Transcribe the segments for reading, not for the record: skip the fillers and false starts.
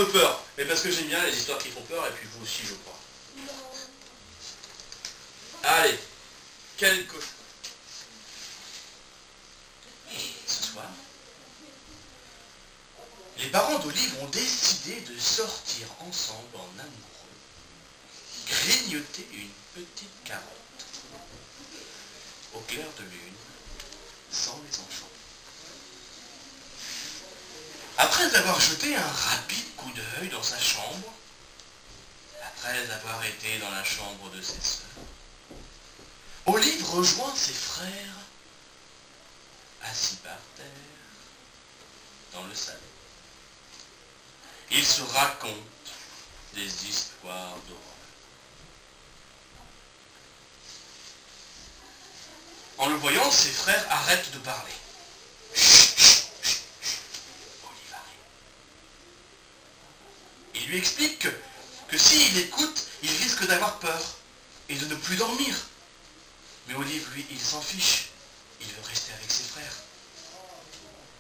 peu peur. Mais parce que j'aime bien les histoires qui font peur, et puis vous aussi, je crois. Allez, quel cauchemar. Ce soir, les parents d'Olive ont décidé de sortir ensemble en amoureux, grignoter une petite carotte, au clair de lune, sans les enfants. Après avoir jeté un rapide coup d'œil dans sa chambre, après avoir été dans la chambre de ses sœurs, Olive rejoint ses frères, assis par terre, dans le salon. Ils se racontent des histoires d'horreur. En le voyant, ses frères arrêtent de parler. Chut, chut, chut, chut. Olive arrive. Il lui explique que s'il écoute, il risque d'avoir peur et de ne plus dormir. Mais Olive, lui, il s'en fiche. Il veut rester avec ses frères.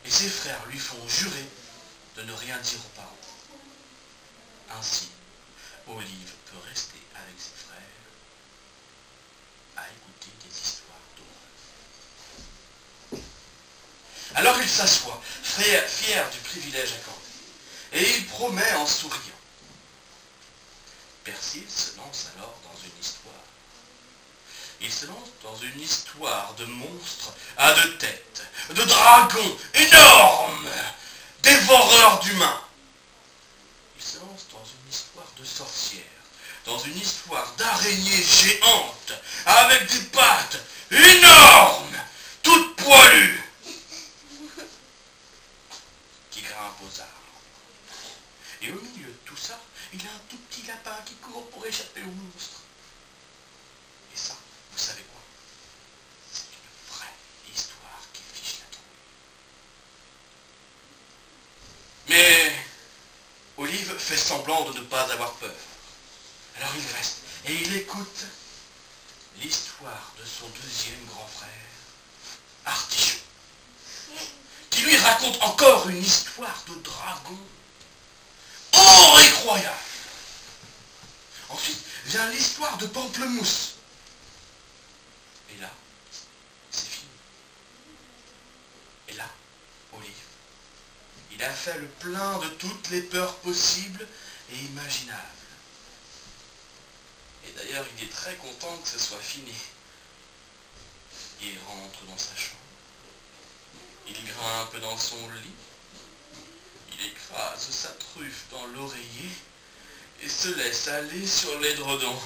Et ses frères lui font jurer de ne rien dire aux parents. Ainsi, Olive peut rester avec ses frères à écouter des histoires d'horreur. Alors il s'assoit, fier du privilège accordé, et il promet en souriant. Persil se lance alors dans une histoire. Il se lance dans une histoire de monstres à deux têtes, de dragons énormes, dévoreurs d'humains. Il se lance dans une histoire de sorcières, dans une histoire d'araignées géantes, avec des pattes énormes, toutes poilues, qui grimpent aux arbres. Et au milieu de tout ça, il y a un tout petit lapin qui court pour échapper au monstre. Et ça, vous savez quoi? C'est une vraie histoire qui fiche la trouille. Mais Olive fait semblant de ne pas avoir peur. Alors il reste et il écoute l'histoire de son deuxième grand frère, Artichaut, qui lui raconte encore une histoire de dragon incroyable. Ensuite vient l'histoire de Pamplemousse. Et là, c'est fini. Et là, Olive, il a fait le plein de toutes les peurs possibles et imaginables. Et d'ailleurs, il est très content que ce soit fini. Il rentre dans sa chambre. Il grimpe dans son lit. Il écrase sa truffe dans l'oreiller et se laisse aller sur l'édredon.